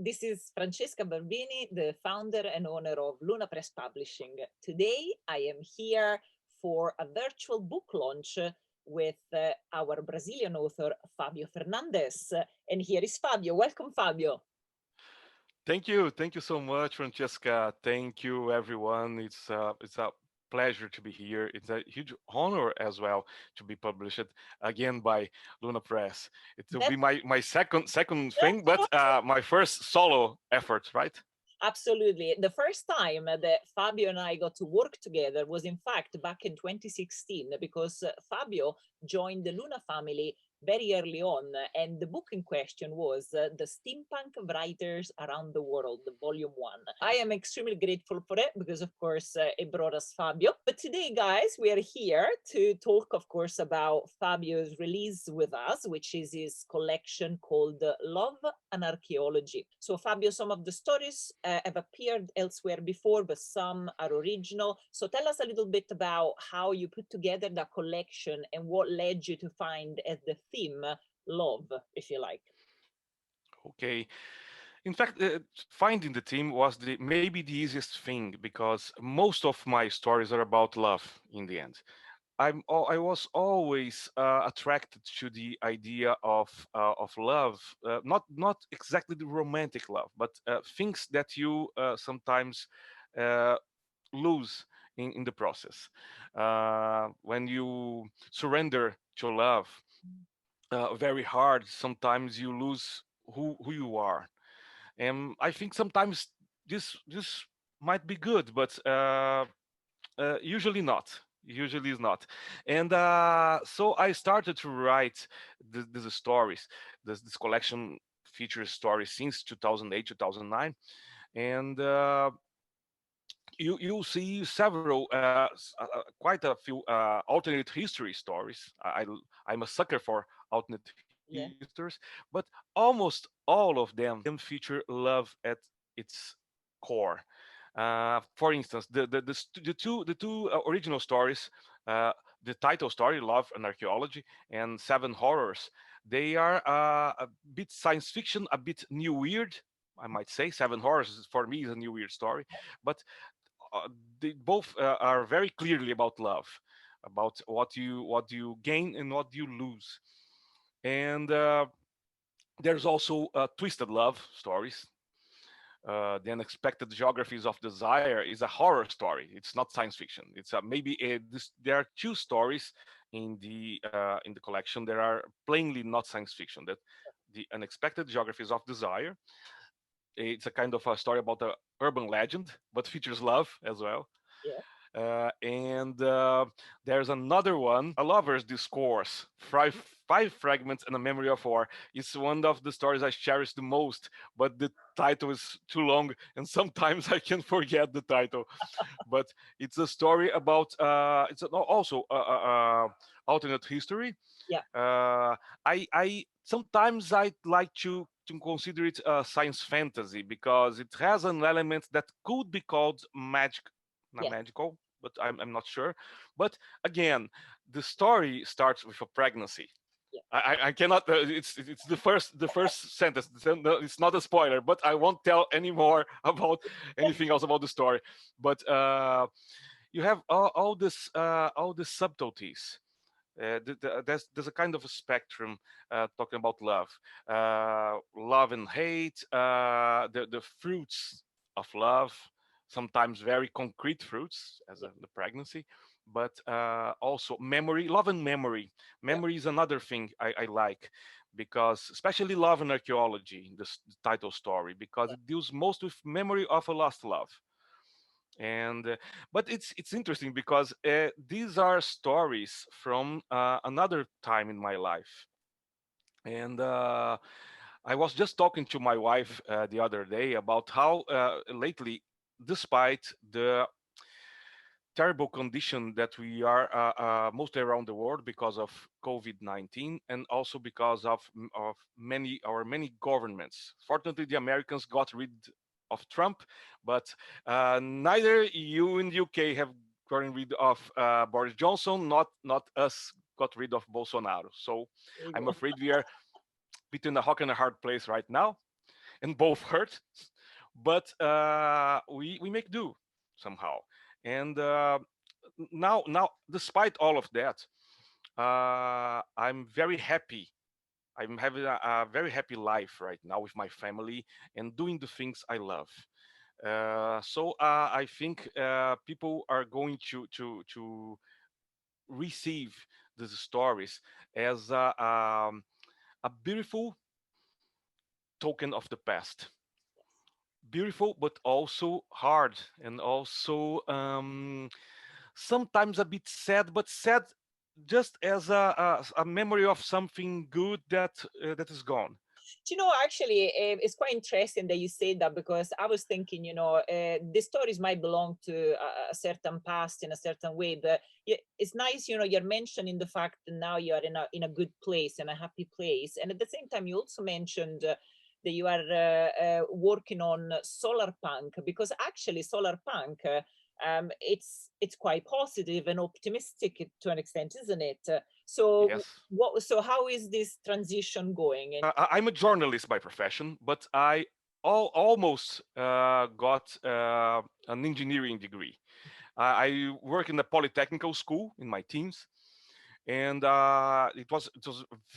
This is Francesca Barbini, the founder and owner of Luna Press Publishing. Today, I am here for a virtual book launch with our Brazilian author, Fabio Fernandes. And here is Fabio. Welcome, Fabio. Thank you so much, Francesca. Thank you, everyone. It's a pleasure to be here. It's a huge honor as well to be published again by Luna Press. It will be my second thing, but my first solo effort, right? Absolutely. The first time that Fabio and I got to work together was in fact back in 2016, because Fabio joined the Luna family very early on, and the book in question was The Steampunk Writers Around the World, volume 1. I am extremely grateful for it because of course it brought us Fabio. But today, guys, we are here to talk, of course, about Fabio's release with us, which is his collection called Love and Archaeology. So Fabio, some of the stories have appeared elsewhere before, but some are original. So tell us a little bit about how you put together the collection and what led you to find as the theme love, if you like. Okay. In fact, finding the theme was maybe the easiest thing, because most of my stories are about love in the end. I was always attracted to the idea of love, not exactly the romantic love, but things that you sometimes uh, lose in the process. When you surrender to love very hard, sometimes you lose who you are. And I think sometimes this might be good, but usually not. Usually is not. And so I started to write these stories. This collection features stories since 2008, 2009, and you'll see several, quite a few alternate history stories. I'm a sucker for alternate Yeah. histories, but almost all of them feature love at its core. For instance, the two original stories, the title story, Love and Archaeology, and Seven Horrors, they are a bit science fiction, a bit new weird, I might say. Seven Horrors for me is a new weird story, but they both are very clearly about love, about what you gain and what you lose. And there's also twisted love stories. The Unexpected Geographies of Desire is a horror story. It's not science fiction. It's there are two stories in the collection that are plainly not science fiction. That the Unexpected Geographies of Desire, it's a kind of a story about a urban legend, but features love as well. Yeah. And there's another one, A Lover's Discourse, five fragments and a memory of war. It's one of the stories I cherish the most, but the title is too long, and sometimes I can forget the title. But it's a story about, it's also alternate history. Yeah. I sometimes I like to consider it science fantasy, because it has an element that could be called magic, not Yeah. magical, but I'm not sure. But again, the story starts with a pregnancy. Yeah. I cannot. It's the first sentence. It's not a spoiler, but I won't tell any more about anything else about the story. But you have all the subtleties. There's a kind of a spectrum talking about love, love and hate, the fruits of love, sometimes very concrete fruits, as the pregnancy, but also memory, love and memory. Yeah. Memory is another thing I like, because especially Love and Archaeology, the title story, because Yeah. it deals most with memory of a lost love. And but it's interesting, because these are stories from another time in my life. And I was just talking to my wife the other day about how lately, despite the terrible condition that we are mostly around the world because of COVID-19, and also because of many governments. Fortunately, the Americans got rid of Trump, but neither you in the UK have gotten rid of Boris Johnson, not us got rid of Bolsonaro. So There you I'm go. afraid we are between a rock and a hard place right now. and both hurt, but we make do somehow. And now, despite all of that, I'm very happy. I'm having a very happy life right now with my family and doing the things I love. So I think people are going to receive these stories as a beautiful token of the past. Beautiful, but also hard, and also sometimes a bit sad, but sad just as a memory of something good that is gone. Do you know, actually, it's quite interesting that you say that, because I was thinking, the stories might belong to a certain past in a certain way, but it's nice, you're mentioning the fact that now you are in a good place, in a happy place. And at the same time, you also mentioned that you are working on solar punk, because actually solar punk, it's quite positive and optimistic to an extent, isn't it? So Yes. so how is this transition going? And I'm a journalist by profession, but I almost got an engineering degree. I work in a polytechnical school in my teens, and it was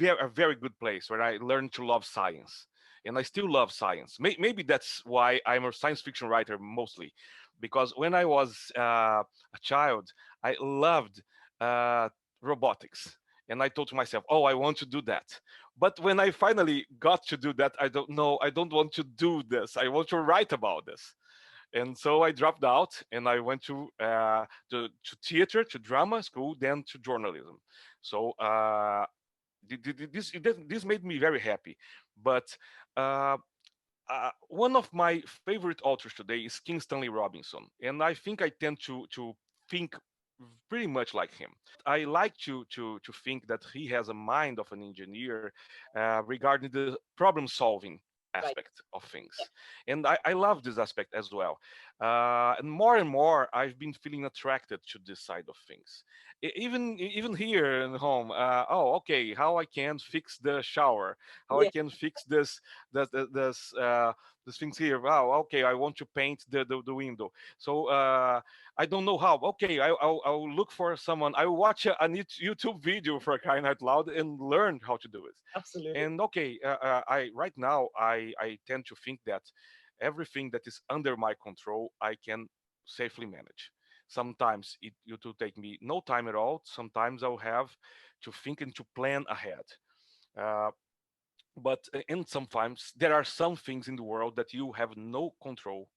a very good place where I learned to love science, and I still love science. Maybe that's why I'm a science fiction writer mostly, because when I was a child, I loved uh, robotics, and I thought to myself, "Oh, I want to do that." But when I finally got to do that, I don't know. I don't want to do this. I want to write about this. And so I dropped out and I went to theater, to drama school, then to journalism. So this made me very happy. But uh, one of my favorite authors today is King Stanley Robinson, and I think I tend to think pretty much like him. I like to think that he has a mind of an engineer regarding the problem solving right, aspect of yeah, things, and I love this aspect as well. And more I've been feeling attracted to this side of things. Even here in home, oh, okay, how I can fix the shower, how I yeah, can fix this things here. Wow, okay, I want to paint the window. So I don't know how. Okay, I'll look for someone. I will watch a YouTube video for crying out loud and learn how to do it. absolutely. And okay, I right now I tend to think that everything that is under my control I can safely manage. Sometimes it will take me no time at all. Sometimes I'll have to think and to plan ahead. Uh, but and sometimes there are some things in the world that you have no control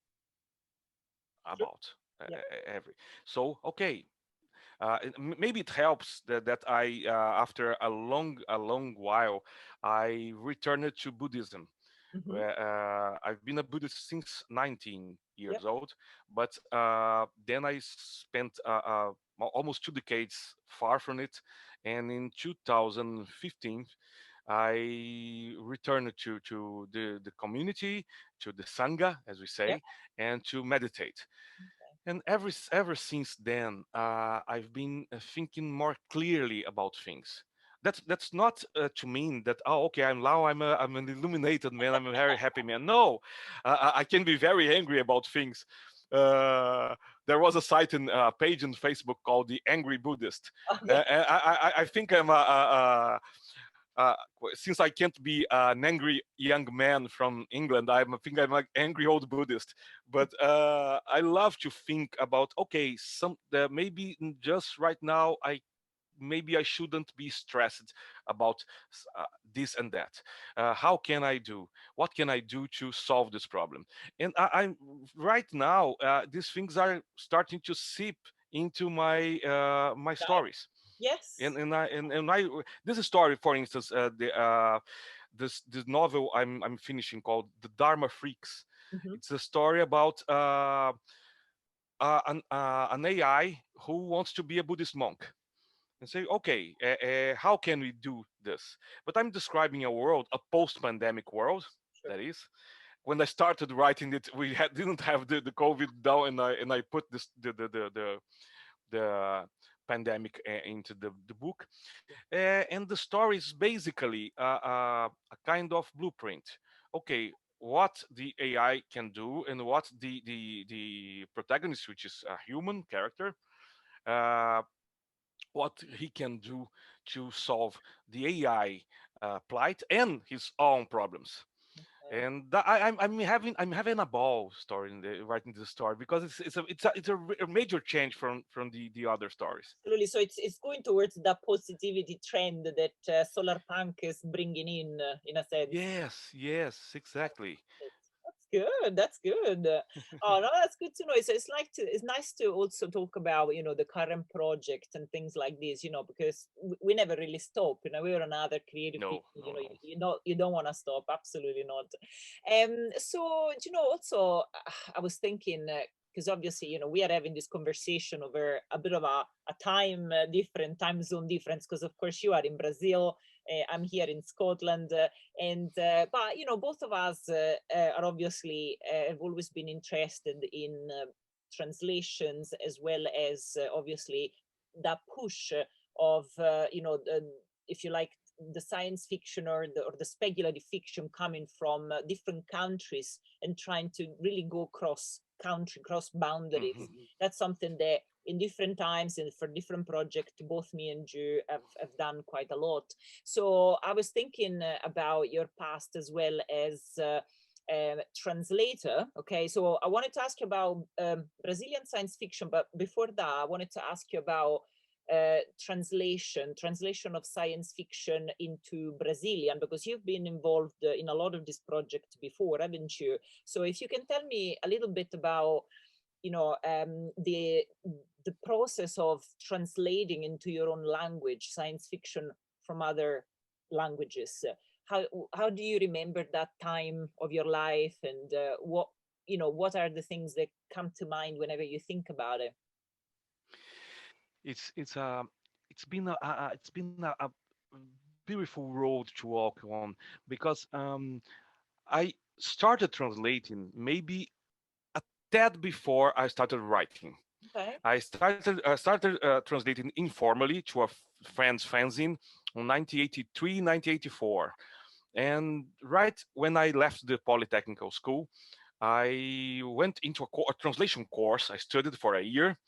True. about. Yeah. Every So okay, maybe it helps that I after a long while I returned to Buddhism. Hmm. I've been a Buddhist since 19 Yeah. years old, but then I spent almost 2 decades far from it, and in 2015 I returned to the community, to the sangha, as we Yeah. say, and to meditate. And ever since then, I've been thinking more clearly about things. That's not to mean that, oh, okay, I'm an illuminated man, I'm a very happy man. No, I can be very angry about things. Uh, there was a site in page on Facebook called the Angry Buddhist. Okay. I think uh, since I can't be an angry young man from England, I think I'm an angry old Buddhist. But I love to think about, okay, maybe just right now maybe I shouldn't be stressed about this and that. How can I do? What can I do to solve this problem? And I'm right now. These things are starting to seep into my Right. stories. Yes. And I this story, for instance, this novel I'm finishing called The Dharma Freaks. Hmm. It's a story about an AI who wants to be a Buddhist monk and say, okay, how can we do this? But I'm describing a world, a post-pandemic world, Sure. that is. When I started writing it, didn't have the COVID down, and I put the pandemic into the book. And the story is basically a kind of blueprint. Okay, what the AI can do and what the protagonist, which is a human character, uh, what he can do to solve the AI plight and his own problems. Okay. And I'm having a ball story writing this story because it's a major change from the other stories. Absolutely. So it's going towards the positivity trend that solar punk is bringing in a sense. Yes, yes, exactly. That's good. That's good. Oh no, that's good to know. So it's nice to also talk about the current project and things like this. Because we never really stop. We're another creative No, people. no, no. You don't want to stop. Absolutely not. So also I was thinking. Because obviously, we are having this conversation over a bit of a time zone difference. Because of course, you are in Brazil, I'm here in Scotland, and but both of us are obviously have always been interested in translations, as well as obviously that push of if you like, the science fiction or the speculative fiction coming from different countries and trying to really go cross boundaries. Hmm. That's something that in different times and for different projects, both me and you have done quite a lot. So I was thinking about your past as well as translator. Okay, so I wanted to ask you about Brazilian science fiction, but before that, I wanted to ask you about translation of science fiction into Brazilian, because you've been involved in a lot of this project before, haven't you? So if you can tell me a little bit about the process of translating into your own language science fiction from other languages. How do you remember that time of your life, and what are the things that come to mind whenever you think about it? It's it's a it's been a beautiful road to walk on because I started translating maybe a tad before I started writing. Okay. I started translating informally to a friend's fanzine on 1983, 1984. And right when I left the Polytechnical School, I went into a translation course. I studied for a year.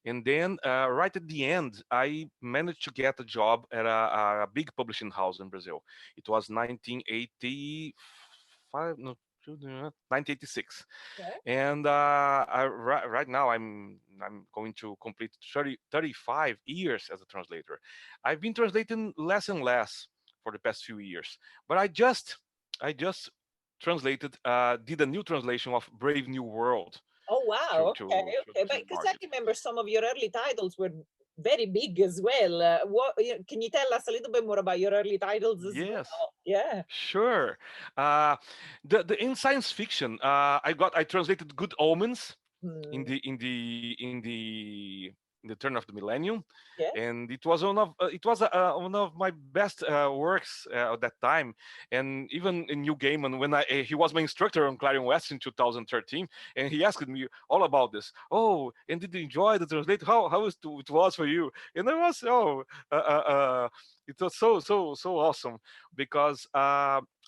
And then right at the end, I managed to get a job at a big publishing house in Brazil. It was 1985, no, 1986. Yeah. And right now I'm going to complete 35 years as a translator. I've been translating less and less for the past few years, but I just did a new translation of Brave New World Oh to wow. Okay. to Okay. to But the because I market. remember some of your early titles were very big as well. Can you tell us a little bit more about your early titles as Yes, well? Yeah. sure. Uh, the in science fiction, I translated Good Omens in Hmm. the turn of the millennium, Yes. and one of my best works at that time. And even in New Gaiman, when he was my instructor on Clarion West in 2013, and he asked me all about this. Oh, and did you enjoy the translate? It was for you? And I was uh, uh, uh, it was so awesome because.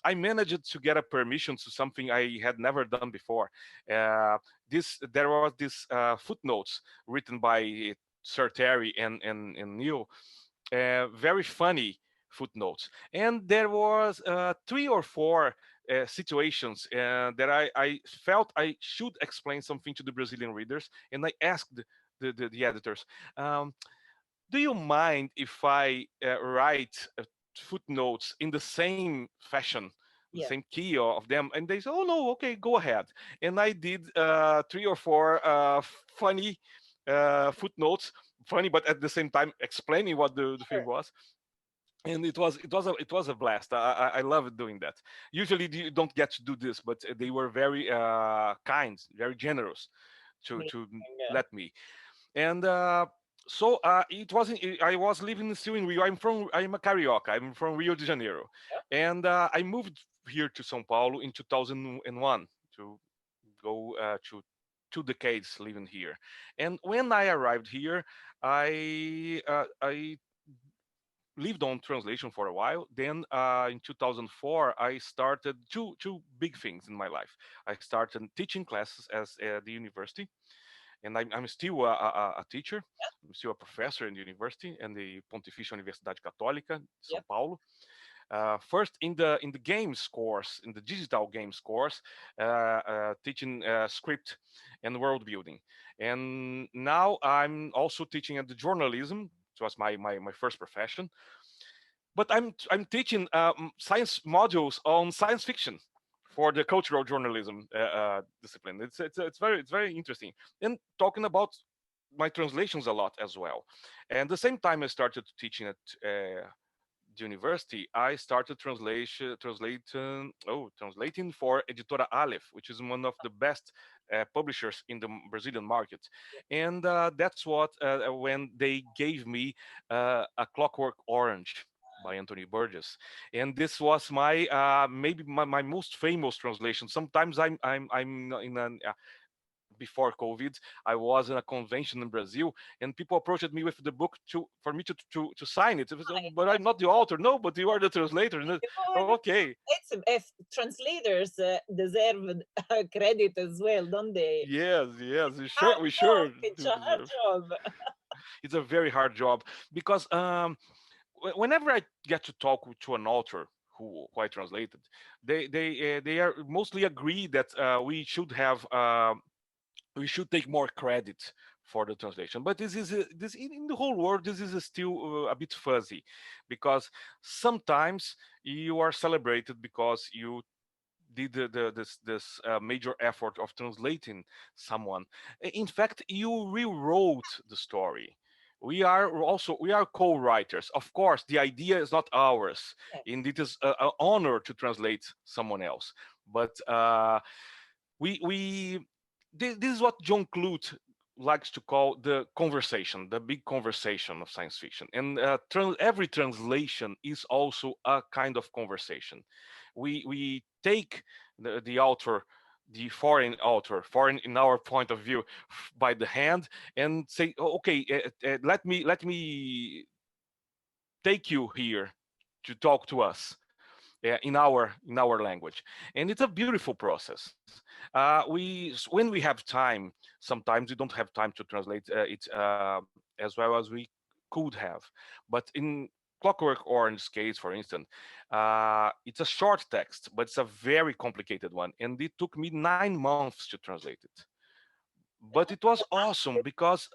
I managed to get a permission to something I had never done before. Uh, there was this footnotes written by Sir Terry and Neil, very funny footnotes, and there was three or four situations that I felt I should explain something to the Brazilian readers, and I asked the editors, um, do you mind if I write footnotes in the same fashion, the Yeah. same key of them? And they said, oh no, okay, go ahead. And I did three or four funny footnotes, funny, but at the same time explaining what the thing Sure. was. And it was a blast. I love doing that. Usually you don't get to do this, but they were very kind, very generous Amazing. to let me. And so it wasn't. I was living still in Rio. I'm a carioca. I'm from Rio de Janeiro, Yeah. and I moved here to São Paulo in 2001 to go to 2 decades living here. And when I arrived here, I lived on translation for a while. Then in 2004, I started two big things in my life. I started teaching classes at the university, and I'm still a teacher. I'm still a professor in the university and the Pontifícia Universidade Católica, São Yep. Paulo. First in the games course, in the digital games course, teaching script and world building, and now I'm also teaching at the journalism. It was my first profession, but I'm teaching science modules on science fiction for the cultural journalism discipline. It's very interesting, and talking about my translations a lot as well. And the same time I started teaching at the university, I started translating for Editora Aleph, which is one of the best publishers in the Brazilian market. And that's what when they gave me a Clockwork Orange by Anthony Burgess, and this was my maybe my most famous translation. Sometimes I'm in an before COVID, I was in a convention in Brazil, and people approached me with the book for me to sign it. It was, "Oh, but I'm not the author." No, but you are the translator. Oh, okay. It's if translators deserve credit as well, don't they? Yes, yes, Hard we job. sure It's do a hard deserve. job. It's a very hard job because whenever I get to talk to an author who I translated, they are mostly agree that we should take more credit for the translation. But this in the whole world, this is still a bit fuzzy, because sometimes you are celebrated because you did this major effort of translating someone. In fact, you rewrote the story. We are co-writers. Of course, the idea is not ours, Yes. and it is an honor to translate someone else. But we this is what John Clute likes to call the conversation, the big conversation of science fiction. And every translation is also a kind of conversation. We take the author, the foreign author, foreign in our point of view, by the hand and say, "Oh, okay, let me take you here to talk to us in our language." And it's a beautiful process. When we have time, sometimes we don't have time to translate it as well as we could have. But in Clockwork Orange case, for instance, it's a short text, but it's a very complicated one, and it took me 9 months to translate it. But it was awesome because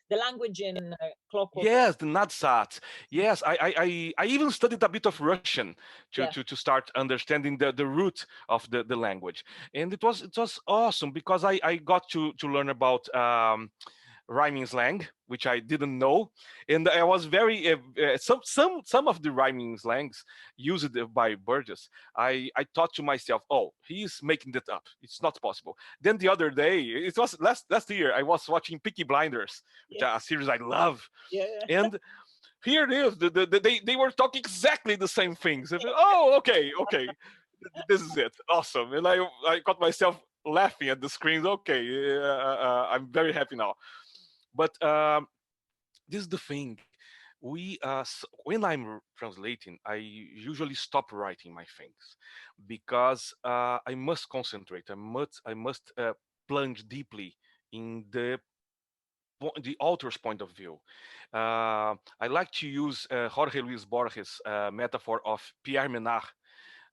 The language in Clockwork. yes, the Nadsat. Yes, I even studied a bit of Russian Yeah. to start understanding the root of the language, and it was awesome because I got to learn about rhyming slang, which I didn't know, and I was very some of the rhyming slangs used by Burgess. I thought to myself, oh, he's making that up. It's not possible. Then the other day, it was last year, I was watching Peaky Blinders, which Yeah. is a series I love, Yeah. and here it is. They were talking exactly the same things. Oh, okay, this is it. Awesome, and I got myself laughing at the screens. Okay, I'm very happy now. But this is the thing. When I'm translating, I usually stop writing my things because I must concentrate. I must plunge deeply in the author's point of view. I like to use Jorge Luis Borges' metaphor of Pierre Menard,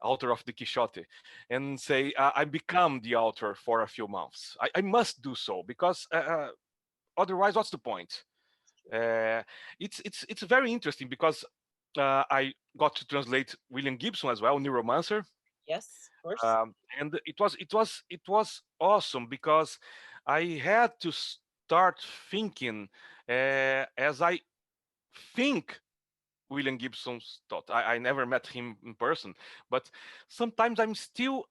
author of the Quixote, and say I become the author for a few months. I must do so because otherwise, what's the point? Uh, it's very interesting because I got to translate William Gibson as well, Neuromancer, Yes, of course. and it was awesome because I had to start thinking as I think William Gibson's thought. I never met him in person, but sometimes I still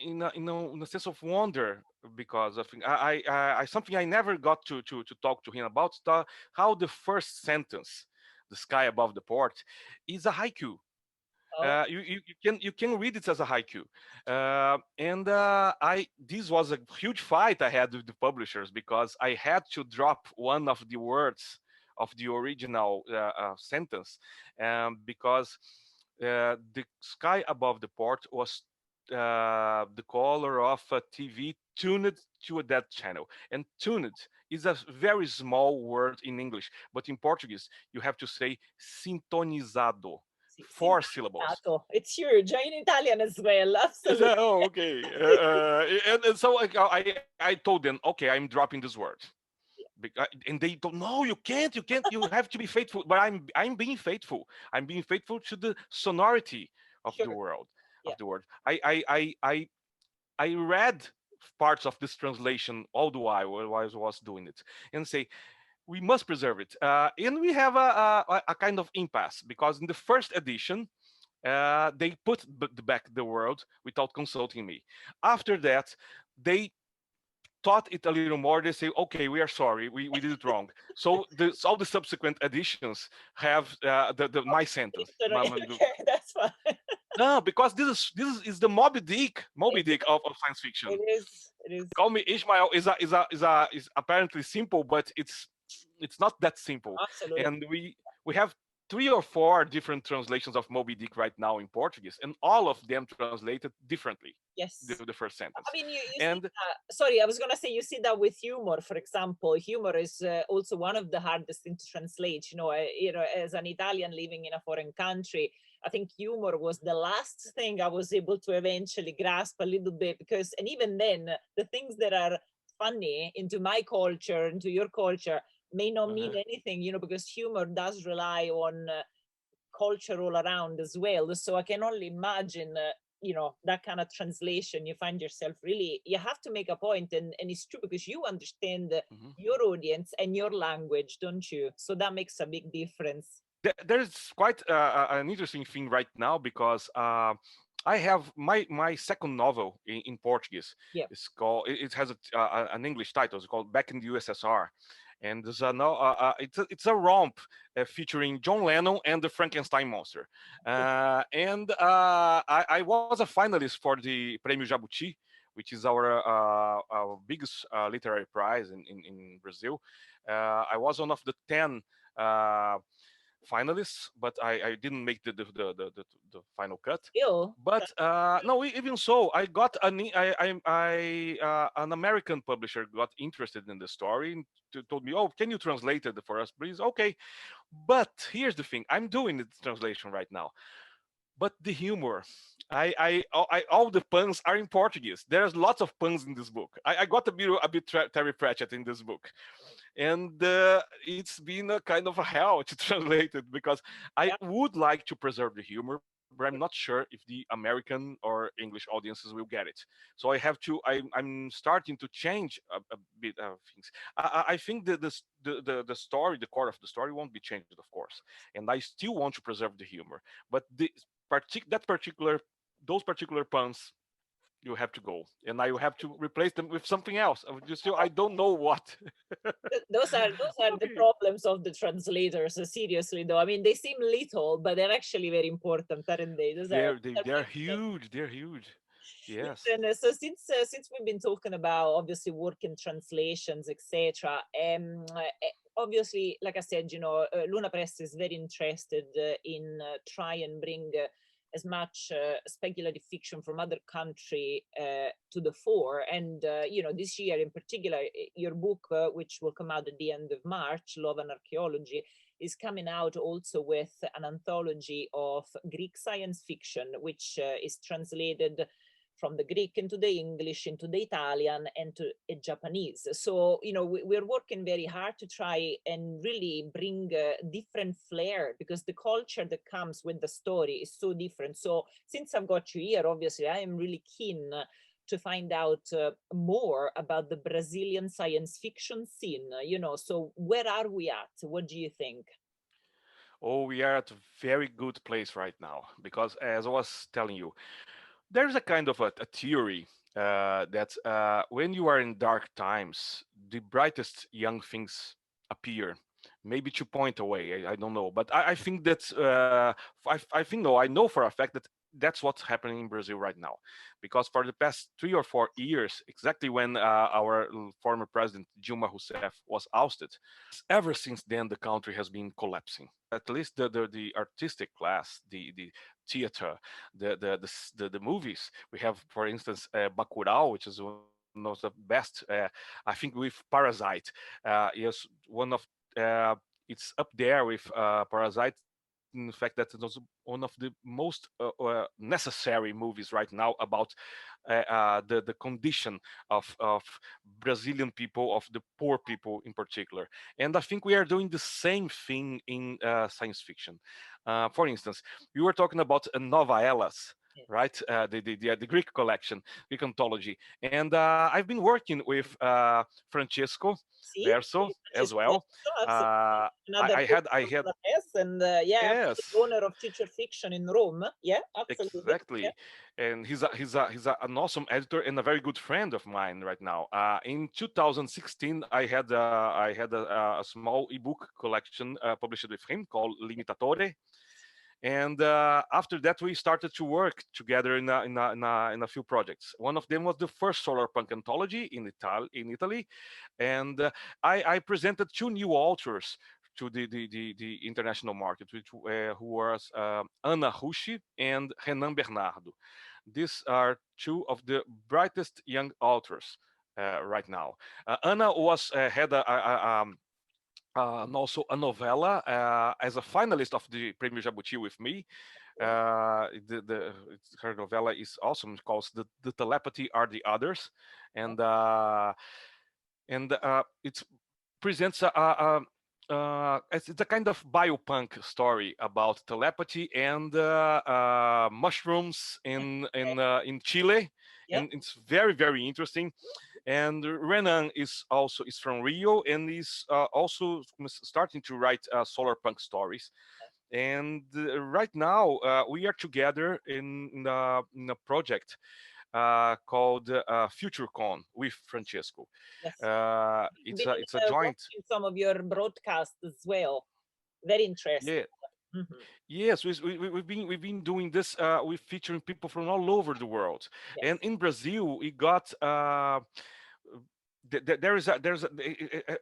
in a sense of wonder because of I something I never got to talk to him about how the first sentence, "the sky above the port," is a haiku. Oh, You can read it as a haiku, and I this was a huge fight I had with the publishers because I had to drop one of the words of the original sentence, because the sky above the port was the color of a TV tuned to that channel. And tuned is a very small word in English, but in Portuguese, you have to say sintonizado. Four syllables. It's huge. In Italian as well. Absolutely. Oh, okay. And so I told them, okay, I'm dropping this word. And they don't. No, you can't. You can't. You have to be faithful. But I'm being faithful. I'm being faithful to the sonority of the Sure. world. Yeah. Of the word. I read parts of this translation all the while I was doing it, and say we must preserve it. And we have a kind of impasse, because in the first edition, they put back the world without consulting me. After that, they thought it a little more. They say, okay, we are sorry, we did it wrong. So all the subsequent editions have my sentence. Okay, that's fine. No, because this is the Moby Dick of science fiction. It is. It is. Call Me Ishmael is apparently simple, but it's not that simple. Absolutely. And we have 3 or 4 different translations of Moby Dick right now in Portuguese, and all of them translated differently. Yes. The first sentence. I mean, you and see sorry, I was going to say, you see that with humor, for example. Humor is also one of the hardest things to translate. As an Italian living in a foreign country, I think humor was the last thing I was able to eventually grasp a little bit, because, and even then, the things that are funny into my culture, into your culture, may not mean anything, because humor does rely on culture all around as well. So I can only imagine, that kind of translation. You find yourself really, you have to make a point, and it's true, because you understand your audience and your language, don't you? So that makes a big difference. There's quite an interesting thing right now, because I have my second novel in Portuguese. Yeah. It's called. It has an English title. It's called Back in the USSR, and there's it's a romp featuring John Lennon and the Frankenstein monster. And I was a finalist for the Prêmio Jabuti, which is our biggest literary prize in Brazil. I was one of the 10 finalists, but I didn't make the final cut. Ew. But no, even so, I got an American publisher got interested in the story and told me, "Oh, can you translate it for us, please?" Okay, but here's the thing: I'm doing the translation right now. But the humor, all the puns are in Portuguese. There's lots of puns in this book. I got a bit Terry Pratchett in this book, and it's been a kind of a hell to translate it, because I would like to preserve the humor, but I'm not sure if the American or English audiences will get it. So I have to. I'm starting to change a bit of things. I think that the story, the core of the story, won't be changed, of course, and I still want to preserve the humor, but those particular puns, you have to go, and I will have to replace them with something else. I don't know what. Those are the problems of the translators. Seriously, though, I mean, they seem little, but they're actually very important, aren't they? They're huge. They're huge. Yes. And so since we've been talking about, obviously, work in translations, etc. Obviously, like I said, Luna Press is very interested in try and bring as much speculative fiction from other country to the fore. And this year in particular, your book, which will come out at the end of March, Love and Archaeology, is coming out also with an anthology of Greek science fiction, which is translated from the Greek into the English, into the Italian, and to Japanese. So, we're working very hard to try and really bring a different flair, because the culture that comes with the story is so different. So since I've got you here, obviously, I am really keen to find out more about the Brazilian science fiction scene, so where are we at? What do you think? Oh, we are at a very good place right now, because as I was telling you, there's a kind of a theory that when you are in dark times, the brightest young things appear. Maybe 2 points away, I don't know, but I think that I think no, I know for a fact that that's what's happening in Brazil right now, because for the past 3 or 4 years, exactly when our former president Dilma Rousseff was ousted, ever since then the country has been collapsing. At least the artistic class, the theater, the movies. We have, for instance, Bacurau, which is one of the best. I think with Parasite, is one of it's up there with Parasite, in the fact that it was one of the most necessary movies right now about the condition of Brazilian people, of the poor people in particular. And I think we are doing the same thing in science fiction. For instance, we were talking about novellas, Yeah. right? The Greek collection, Greek anthology, and I've been working with Francesco See, Verso as Francesco well. Verso, absolutely. Uh, Another I good had I had yes, and yeah, yes, absolutely owner of Teacher Fiction in Rome. Yeah, absolutely. Yeah. exactly, and an awesome editor and a very good friend of mine right now. In 2016, I had a small ebook collection published with him called Limitatore, and after that we started to work together in a few projects. One of them was the first solar punk anthology in Italy, and I presented two new authors to the international market, which who was Ana Rushi and Renan Bernardo. These are two of the brightest young authors right now. Ana was had and also a novella as a finalist of the Premio Jabuti with me. Okay. Her novella is awesome. It calls the Telepathy Are the Others, Yeah. and it presents it's a kind of biopunk story about telepathy and mushrooms in Chile, Yeah. and it's very interesting. And Renan is from Rio, and is also starting to write solar punk stories. And right now we are together in a project called FutureCon with Francesco. Yes. It's Been a joint. watching some of your broadcasts as well. Very interesting. Yeah. Mhm. Yes, we've been doing this with featuring people from all over the world, and Yes. in Brazil we got there is a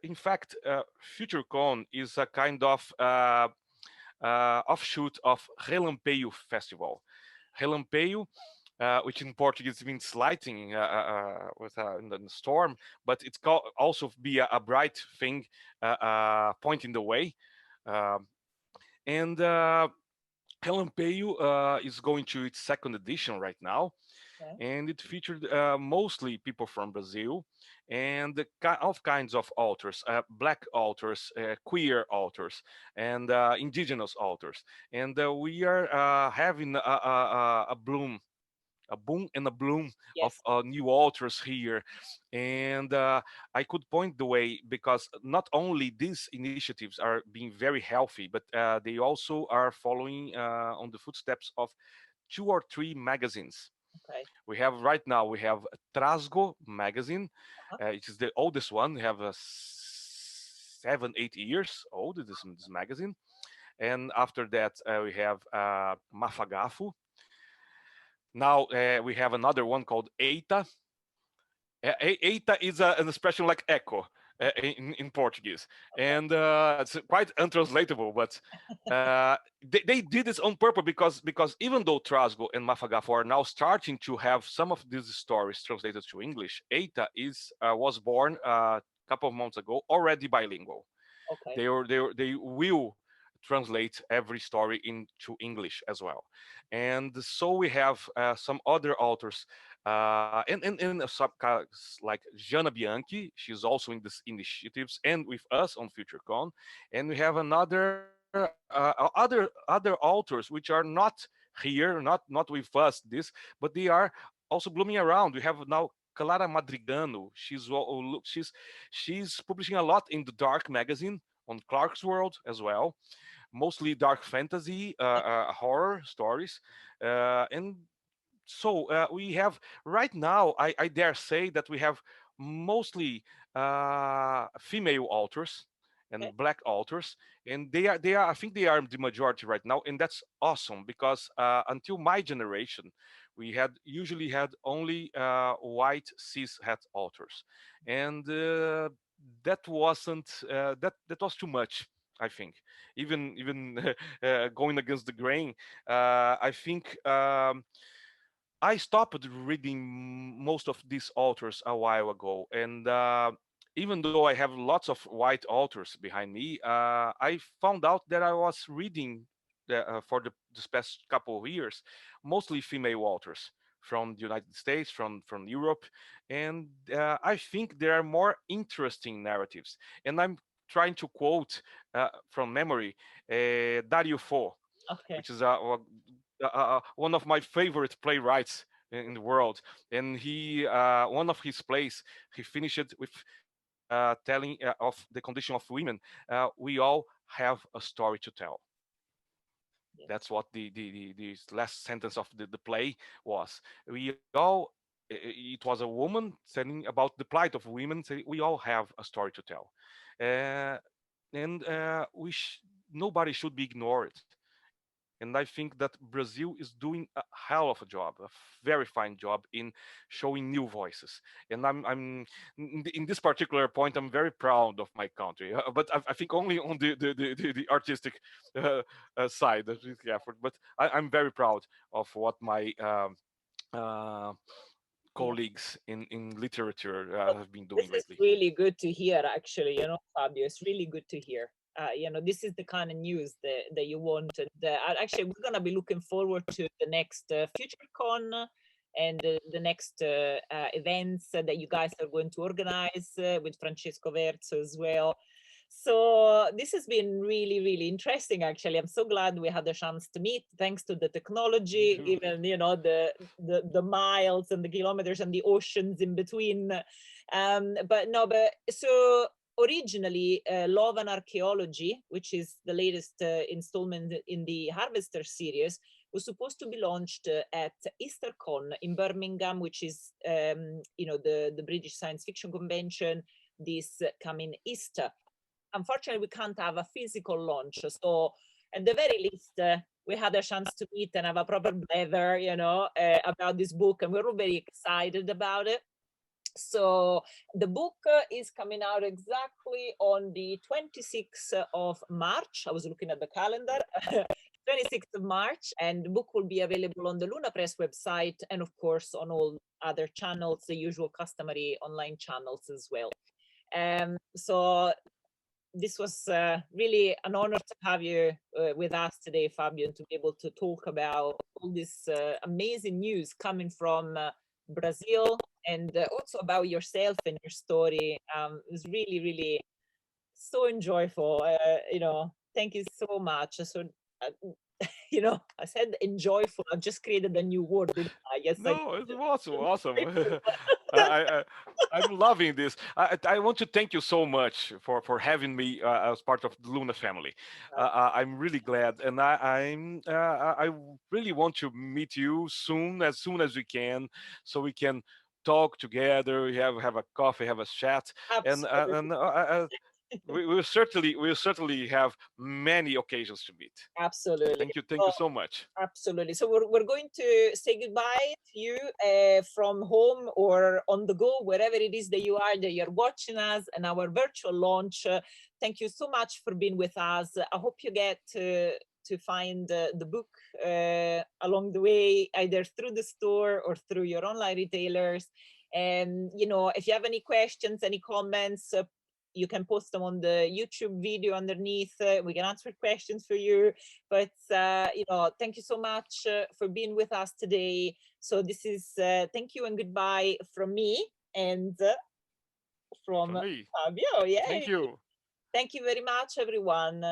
in fact FutureCon is a kind of offshoot of Relampeio Festival. Relampeio, which in Portuguese means lightning with in the storm, but it's called also be a bright thing pointing the way. Um, and Relampeio is going to its second edition right now, Okay. and it featured mostly people from Brazil and of kinds of authors, black authors, queer authors, and indigenous authors. And we are having a boom and a bloom of Yes. new authors here. And I could point the way, because not only these initiatives are being very healthy, but they also are following on the footsteps of 2 or 3 magazines. Okay. We have Trasgo magazine. Uh-huh. It is the oldest one. We have 7, 8 years old, this magazine. And after that, we have Mafagafo. Now we have another one called Eita. Eita is an expression like echo in Portuguese, Okay. and it's quite untranslatable. But they did this on purpose, because even though Trasgo and Mafagafo are now starting to have some of these stories translated to English, Eita was born a couple of months ago, already bilingual. Okay. They will translate every story into English as well. And so we have some other authors and like Gianna Bianchi. She's also in these initiatives and with us on FutureCon. And we have other authors which are not here, not with us this, but they are also blooming around. We have now Clara Madrigano. She's publishing a lot in the Dark magazine on Clark's World as well, mostly dark fantasy, horror stories, and so we have right now. I dare say that we have mostly female authors, and black authors, and they are I think they are the majority right now, and that's awesome because until my generation, we had usually had only white cis het authors, and that wasn't that was too much. I think even going against the grain, I think. I stopped reading most of these authors a while ago, and even though I have lots of white authors behind me, I found out that I was reading for this past couple of years mostly female authors from the United States, from Europe, and I think there are more interesting narratives. And I'm trying to quote from memory Dario Fo, Okay. which is one of my favorite playwrights in the world. And he, one of his plays, he finished it with telling of the condition of women. We all have a story to tell. Yes. That's what the last sentence of the play was. We all, it was a woman telling about the plight of women. Say, we all have a story to tell. Uh, and nobody should be ignored. And I think that Brazil is doing a hell of a job, a very fine job in showing new voices. And I'm in this particular point, I'm very proud of my country. But I think only on the artistic side of the effort. But I'm very proud of what my uh, Yeah. colleagues in literature Well, have been this doing is lately. really good to hear, actually, Fabio. It's really good to hear. This is the kind of news that you want. And actually, we're going to be looking forward to the next FutureCon and the next events that you guys are going to organize with Francesco Verzo as well. So this has been really, really interesting. Actually, I'm so glad we had the chance to meet. Thanks to the Me technology, too. even the miles and the kilometers and the oceans in between. But so originally, Love and Archaeology, which is the latest installment in the Harvester series, was supposed to be launched at EasterCon in Birmingham, which is the British Science Fiction Convention this coming Easter. Unfortunately, we can't have a physical launch. So at the very least, we had a chance to meet and have a proper blather, about this book, and we're all very excited about it. So the book is coming out exactly on the 26th of March. I was looking at the calendar. 26th of March, and the book will be available on the Luna Press website and, of course, on all other channels, the usual customary online channels as well. So this was really an honor to have you with us today, Fabio, and to be able to talk about all this amazing news coming from Brazil, and also about yourself and your story. It was really, really so enjoyable. Thank you so much. So, I said enjoyable. I just created a new word, didn't I? Yes, I No, it's did. awesome, awesome. I, I, I'm loving this. I want to thank you so much for having me as part of the Luna family. I'm really glad, and I really want to meet you soon as we can, so we can talk together, have a coffee, have a chat, and Absolutely. we'll certainly have many occasions to meet. Absolutely. Thank you so much. Absolutely. So we're going to say goodbye to you from home or on the go, wherever it is that you're watching us and our virtual launch. Thank you so much for being with us. I hope you get to find the book along the way, either through the store or through your online retailers. And, if you have any questions, any comments, you can post them on the YouTube video underneath. We can answer questions for you. But, thank you so much for being with us today. So this is thank you and goodbye from me and from From me, Fabio. thank Yay. you. Thank you very much, everyone.